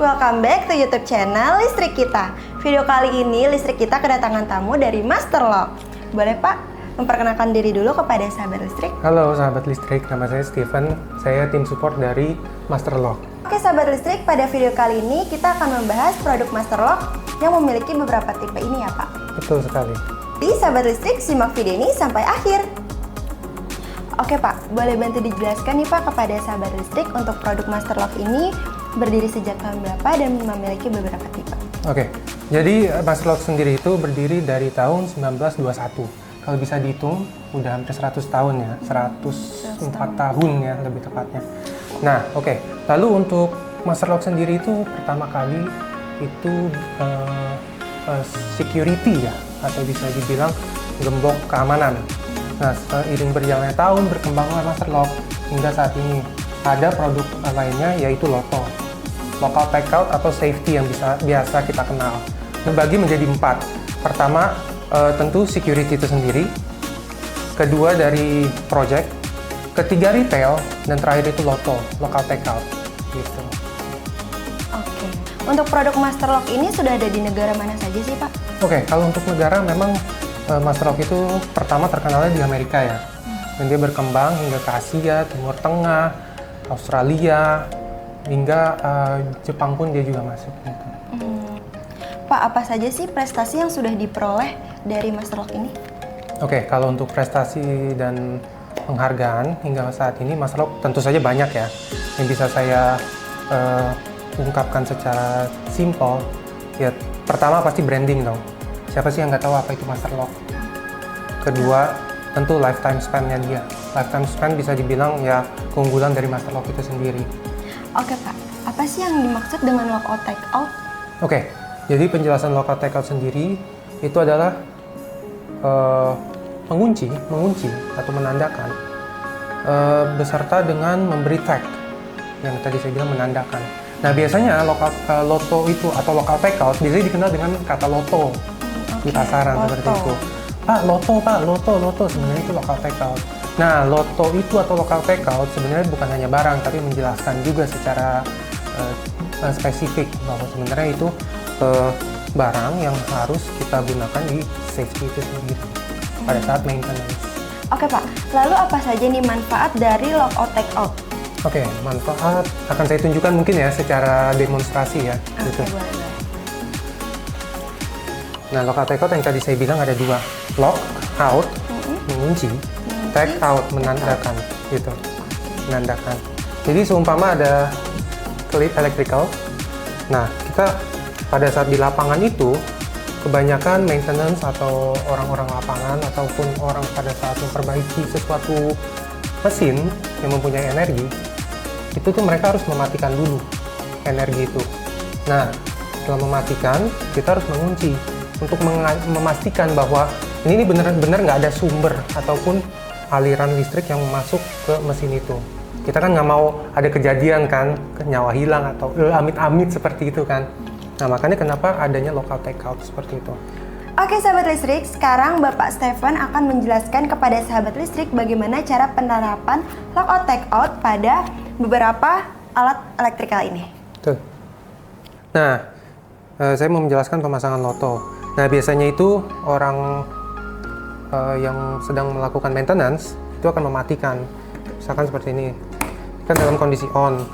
welcome back to YouTube channel Listrik Kita. Video kali ini Listrik Kita kedatangan tamu dari Master Lock. Boleh Pak memperkenalkan diri dulu kepada sahabat listrik? Halo sahabat listrik, nama saya Steven. Saya tim support dari Master Lock. Oke sahabat listrik, pada video kali ini kita akan membahas produk Master Lock yang memiliki beberapa tipe ini ya Pak. Betul sekali. Jadi sahabat listrik, simak video ini sampai akhir. Oke Pak, boleh bantu dijelaskan nih Pak kepada sahabat listrik untuk produk Master Lock ini berdiri sejak tahun berapa dan memiliki beberapa tipe? Oke, jadi Master Lock sendiri itu berdiri dari tahun 1921. Kalau bisa dihitung, udah hampir 100 tahun ya, 104 tahun ya lebih tepatnya. Nah, oke. Lalu untuk Master Lock sendiri itu pertama kali itu security ya, atau bisa dibilang gembok keamanan. Nah, seiring berjalannya tahun berkembanglah Master Lock hingga saat ini. Ada produk lainnya yaitu Loto, local takeout atau safety yang biasa kita kenal. Dibagi menjadi 4. Pertama, tentu security itu sendiri. Kedua dari project. Ketiga retail. Dan terakhir itu Loto, local takeout. Gitu. Oke. Untuk produk Master Lock ini sudah ada di negara mana saja sih Pak? Oke, kalau untuk negara memang Master Lock itu pertama terkenalnya di Amerika ya. Dan dia berkembang hingga ke Asia, Timur Tengah, Australia, hingga Jepang pun dia juga masuk gitu. Pak, apa saja sih prestasi yang sudah diperoleh dari Master Lock ini? Oke, kalau untuk prestasi dan penghargaan hingga saat ini Master Lock tentu saja banyak ya. Yang bisa saya ungkapkan secara simpel, ya pertama pasti branding dong. Siapa sih yang nggak tahu apa itu Master Lock? Kedua, tentu lifetime span-nya dia. Lifetime span bisa dibilang ya keunggulan dari Master Lock itu sendiri. Oke Pak, apa sih yang dimaksud dengan lockout takeout? Oke, jadi penjelasan lockout takeout sendiri itu adalah mengunci atau menandakan beserta dengan memberi tag yang tadi saya bilang menandakan. Nah biasanya loto itu atau local takeout biasanya dikenal dengan kata loto di pasaran seperti itu. Pak, loto sebenarnya itu local takeout. Nah, loto itu atau local takeout sebenarnya bukan hanya barang, tapi menjelaskan juga secara spesifik bahwa sebenarnya itu barang yang harus kita gunakan di safety itu sendiri pada saat maintenance. Oke Pak, lalu apa saja nih manfaat dari lockout takeout? Oke, manfaat akan saya tunjukkan mungkin ya secara demonstrasi ya. Oke, boleh. Nah, lockout takeout yang tadi saya bilang ada 2. Lock out, mengunci. Take out, menandakan. Gitu. Menandakan. Jadi seumpama ada klip electrical. Nah, kita pada saat di lapangan itu, kebanyakan maintenance atau orang-orang lapangan ataupun orang pada saat memperbaiki sesuatu mesin yang mempunyai energi, itu tuh mereka harus mematikan dulu energi itu. Nah, setelah mematikan, kita harus mengunci untuk memastikan bahwa ini benar-benar nggak ada sumber ataupun aliran listrik yang masuk ke mesin itu. Kita kan nggak mau ada kejadian kan, nyawa hilang atau amit-amit seperti itu kan. Nah makanya kenapa adanya local takeout seperti itu. Oke sahabat listrik, sekarang Bapak Steven akan menjelaskan kepada sahabat listrik bagaimana cara penerapan lockout takeout pada beberapa alat elektrikal ini. Betul. Nah, saya mau menjelaskan pemasangan loto. Nah biasanya itu orang yang sedang melakukan maintenance itu akan mematikan, misalkan seperti ini, kan dalam kondisi on.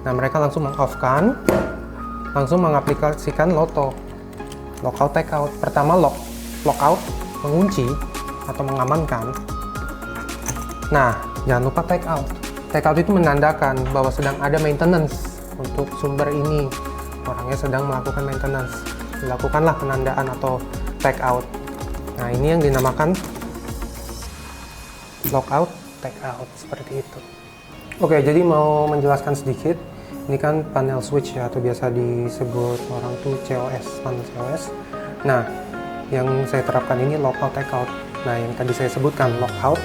Nah mereka langsung meng-off-kan, langsung mengaplikasikan loto, lockout takeout. Pertama lockout, mengunci atau mengamankan. Nah jangan lupa takeout. Takeout itu menandakan bahwa sedang ada maintenance untuk sumber ini, orangnya sedang melakukan maintenance. Dilakukanlah penandaan atau takeout. Nah ini yang dinamakan lockout takeout seperti itu. Oke, jadi mau menjelaskan sedikit. Ini kan panel switch ya, atau biasa disebut orang tuh COS, panel COS. Nah, yang saya terapkan ini lockout takeout. Nah, yang tadi saya sebutkan lockout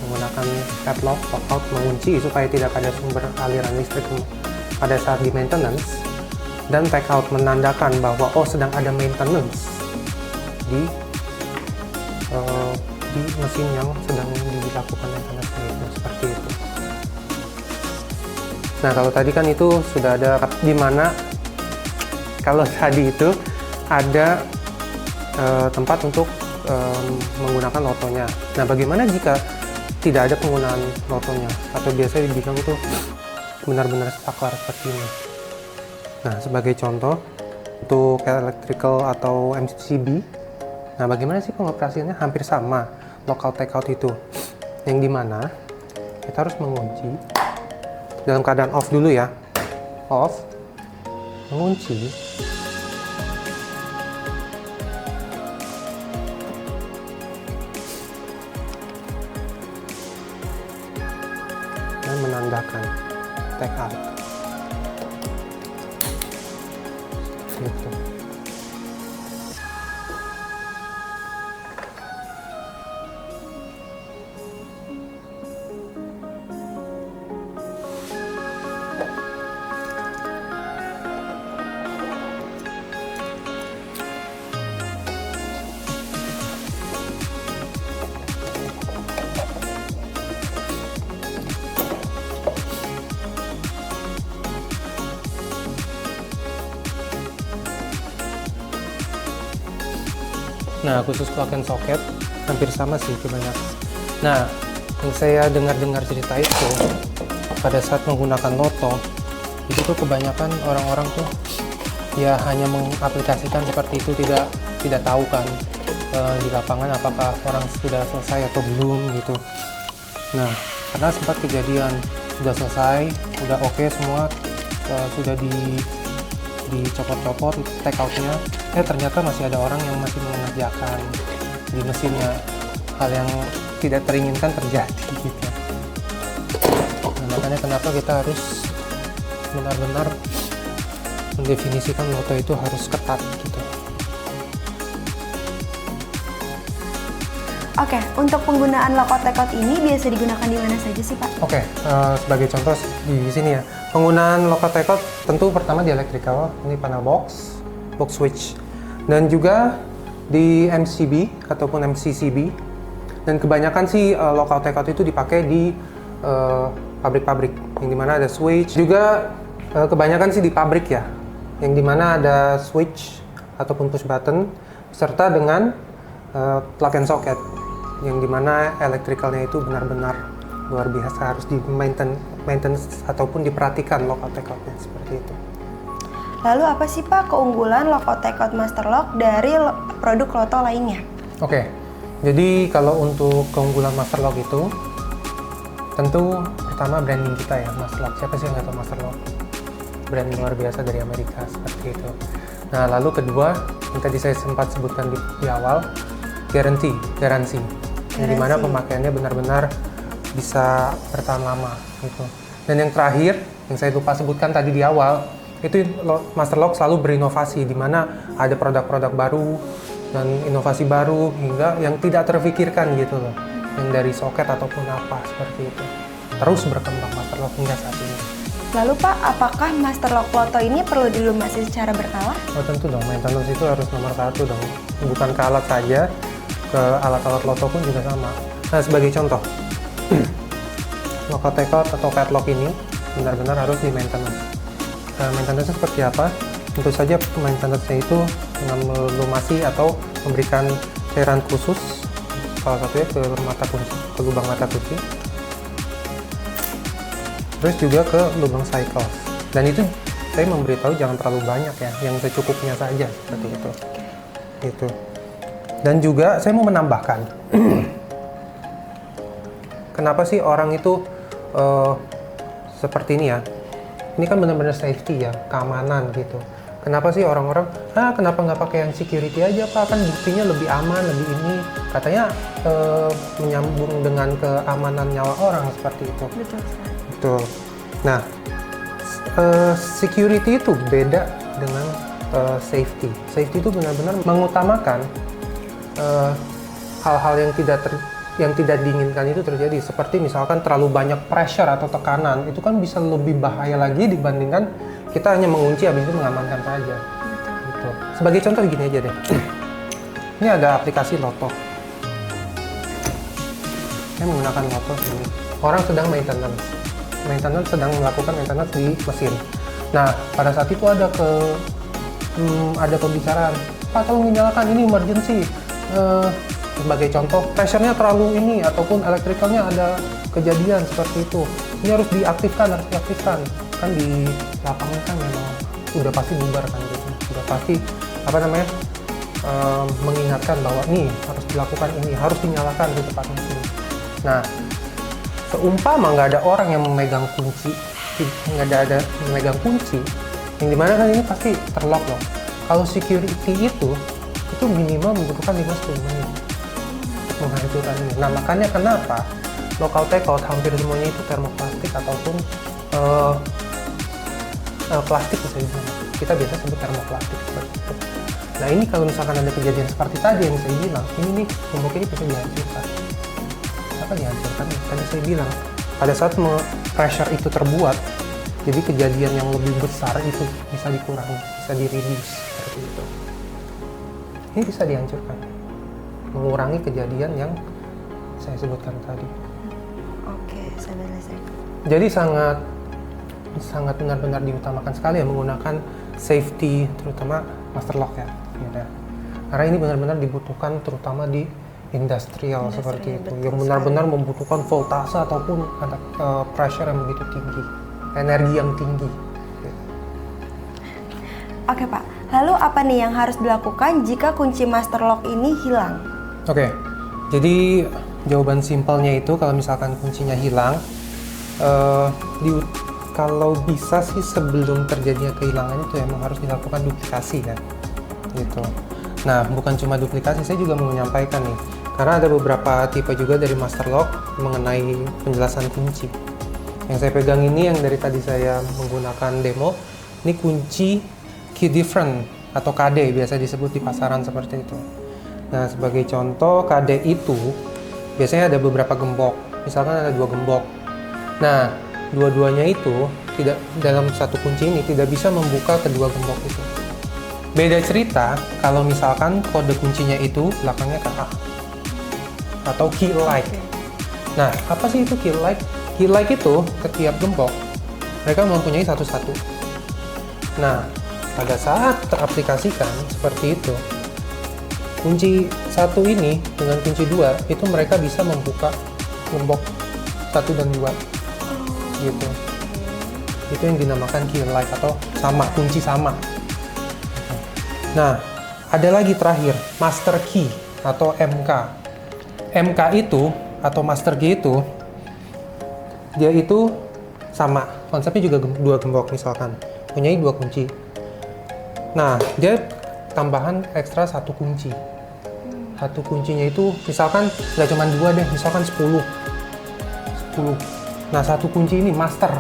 menggunakan padlock, lockout mengunci supaya tidak ada sumber aliran listrik pada saat di maintenance. Dan takeout menandakan bahwa sedang ada maintenance di mesin yang sedang dilakukan maintenance itu, seperti itu. Nah kalau tadi kan itu sudah ada di mana kalau tadi itu ada tempat untuk menggunakan lotonya. Nah, bagaimana jika tidak ada penggunaan lotonya atau biasanya dibilang itu benar-benar saklar seperti ini? Nah, sebagai contoh untuk electrical atau MCB, nah bagaimana sih pengoperasiannya? Hampir sama local takeout itu, yang dimana kita harus mengunci dalam keadaan off dulu ya, off, mengunci, dan menandakan take out gitu. Nah, khusus plug and socket hampir sama sih kebanyakan. Nah, yang saya dengar-dengar cerita itu pada saat menggunakan loto itu tuh kebanyakan orang-orang tuh ya hanya mengaplikasikan seperti itu, tidak tahu kan di lapangan apakah orang sudah selesai atau belum gitu. Nah, karena sempat kejadian sudah selesai, udah oke semua, sudah dicopot-copot take outnya, ternyata masih ada orang yang masih mengerjakan di mesinnya, hal yang tidak teringinkan terjadi gitu. Nah, makanya kenapa kita harus benar-benar mendefinisikan loto itu harus ketat gitu. Oke, untuk penggunaan local takeout ini biasa digunakan di mana saja sih Pak? Oke, sebagai contoh di sini ya, penggunaan local takeout tentu pertama di electrical, ini panel box switch, dan juga di MCB ataupun MCCB, dan kebanyakan sih local takeout itu dipakai di pabrik-pabrik, yang dimana ada switch, juga kebanyakan sih di pabrik ya, yang dimana ada switch ataupun push button, serta dengan plug and socket, yang dimana electricalnya itu benar-benar luar biasa, harus di maintenance ataupun diperhatikan local takeoutnya seperti itu. Lalu apa sih Pak keunggulan local takeout Master Lock dari produk loto lainnya? Oke, jadi kalau untuk keunggulan Master Lock itu tentu pertama branding kita ya, Master Lock. Siapa sih yang nggak tahu Master Lock? Brand luar biasa dari Amerika seperti itu. Nah, lalu kedua yang tadi saya sempat sebutkan di awal, garansi. Yang dimana pemakaiannya benar-benar bisa bertahan lama gitu. Dan yang terakhir yang saya lupa sebutkan tadi di awal, itu Master Lock selalu berinovasi, di mana ada produk-produk baru dan inovasi baru hingga yang tidak terfikirkan gitu loh, yang dari soket ataupun apa seperti itu. Terus berkembang Master Lock hingga saat ini. Lalu Pak, apakah Master Lock Loto ini perlu dilumasi secara berkala? Oh tentu dong, maintenance itu harus nomor satu dong. Bukan ke alat saja, ke alat-alat loto pun juga sama. Nah, sebagai contoh, local takeout atau padlock ini benar-benar harus di maintenance. Maintenance seperti apa? Tentu saja maintenance-nya itu dengan melumasi atau memberikan cairan khusus, salah satunya ke lubang mata kunci, terus juga ke lubang cycles. Dan itu saya memberitahu jangan terlalu banyak ya, yang secukupnya saja seperti itu. Itu. Dan juga saya mau menambahkan, kenapa sih orang itu seperti ini ya? Ini kan benar-benar safety ya, keamanan gitu. Kenapa sih orang-orang, kenapa nggak pakai yang security aja Pak? Kan buktinya lebih aman, lebih ini. Katanya menyambung dengan keamanan nyawa orang seperti itu. Betul. Nah, security itu beda dengan safety. Safety itu benar-benar mengutamakan hal-hal yang tidak diinginkan itu terjadi, seperti misalkan terlalu banyak pressure atau tekanan, itu kan bisa lebih bahaya lagi dibandingkan kita hanya mengunci habis itu mengamankan saja. Gitu. Sebagai contoh gini aja deh, ini ada aplikasi loto, saya menggunakan loto ini, orang sedang maintenance sedang melakukan maintenance di mesin. Nah, pada saat itu ada ada pembicaraan, Pak tolong dinyalakan, ini emergency. Sebagai contoh, pressure-nya terlalu ini, ataupun elektrikalnya ada kejadian seperti itu. Ini harus diaktifkan. Kan di lapangan kan memang udah pasti bubar kan gitu. Udah pasti mengingatkan bahwa nih harus dilakukan, ini harus dinyalakan di tempat ini. Nah, seumpama nggak ada orang yang memegang kunci, yang dimana kan ini pasti terlock loh. Kalau security itu minimal membutuhkan 5-10 menit untuk menghancurkan ini. Nah, makanya kenapa local takeout hampir semuanya itu termoplastik ataupun plastik bisa dibilang. Kita biasa sebut termoplastik seperti itu. Nah, ini kalau misalkan ada kejadian seperti tadi yang saya bilang, ini nih gembok ini bisa dihancurkan. Apa dihancurkan? Tadi saya bilang, pada saat pressure itu terbuat, jadi kejadian yang lebih besar itu bisa dikurangi, bisa di-reduce seperti itu. Ini bisa dihancurkan, mengurangi kejadian yang saya sebutkan tadi. Oke, sabar listrik. Jadi sangat benar-benar diutamakan sekali ya menggunakan safety, terutama master lock ya. Karena ini benar-benar dibutuhkan terutama di industrial seperti itu, yang benar-benar membutuhkan voltase ataupun ada pressure yang begitu tinggi, energi yang tinggi. Oke Pak, lalu apa nih yang harus dilakukan jika kunci master lock ini hilang? Oke, jadi jawaban simpelnya itu kalau misalkan kuncinya hilang, kalau bisa sih sebelum terjadinya kehilangan itu emang harus dilakukan duplikasi ya, gitu. Nah, bukan cuma duplikasi, saya juga mau menyampaikan nih, karena ada beberapa tipe juga dari master lock mengenai penjelasan kunci. Yang saya pegang ini yang dari tadi saya menggunakan demo, ini kunci key different atau KD biasa disebut di pasaran seperti itu. Nah, sebagai contoh KD itu biasanya ada beberapa gembok, misalkan ada 2 gembok. Nah, dua-duanya itu tidak dalam satu kunci ini tidak bisa membuka kedua gembok itu. Beda cerita kalau misalkan kode kuncinya itu belakangnya KA atau key like. Nah, apa sih itu key like? Key like itu setiap gembok mereka mempunyai satu-satu. Nah, pada saat teraplikasikan seperti itu, kunci 1 ini dengan kunci 2 itu mereka bisa membuka gembok 1 dan 2 gitu. Itu yang dinamakan key like atau sama, kunci sama. Nah, ada lagi terakhir, master key atau MK. MK itu atau master key itu dia itu sama, konsepnya juga 2 gembok misalkan, punyai 2 kunci. Nah, dia tambahan ekstra 1 kunci. 1 kuncinya itu misalkan nggak cuma 2 deh, misalkan 10. Nah, 1 kunci ini master,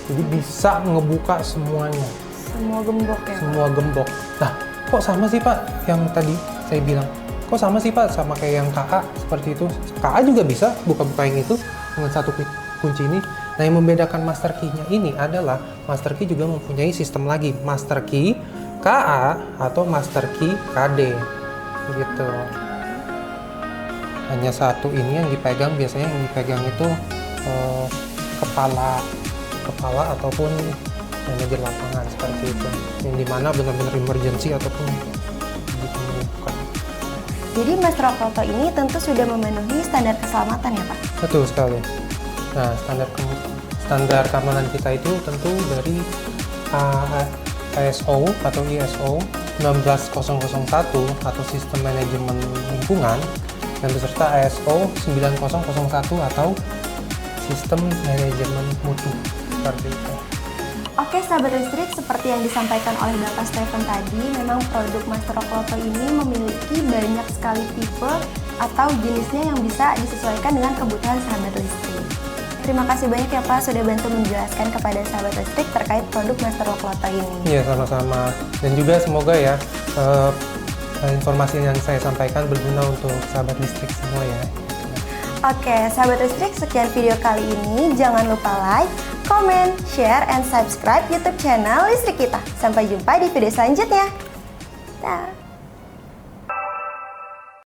jadi bisa ngebuka semuanya. Semua gembok ya? Semua gembok. Nah, kok sama sih Pak yang tadi saya bilang? Kok sama sih Pak sama kayak yang KA seperti itu? KA juga bisa buka-buka yang itu dengan 1 kunci ini. Nah, yang membedakan master key-nya ini adalah master key juga mempunyai sistem lagi, master key KA atau master key KD gitu. Hanya 1 ini yang dipegang, biasanya yang dipegang itu kepala ataupun manajer lapangan seperti itu, yang dimana benar-benar emergency ataupun bukan. Jadi master lock Lotto ini tentu sudah memenuhi standar keselamatan ya Pak? Betul sekali. Nah, standar keamanan kita itu tentu dari ISO atau ISO 19001 atau sistem manajemen lingkungan dan beserta ISO 9001 atau sistem manajemen mutu seperti itu. Oke sahabat listrik, seperti yang disampaikan oleh Bapak Stephen tadi, memang produk master lock Lotto ini memiliki banyak sekali tipe atau jenisnya yang bisa disesuaikan dengan kebutuhan sahabat listrik. Terima kasih banyak ya Pak sudah bantu menjelaskan kepada sahabat listrik terkait produk master lock Lotto ini. Iya, sama-sama. Dan juga semoga ya informasi yang saya sampaikan berguna untuk sahabat listrik semua ya. Oke, sahabat listrik, sekian video kali ini. Jangan lupa like, comment, share, and subscribe YouTube channel Listrik Kita. Sampai jumpa di video selanjutnya. Dah.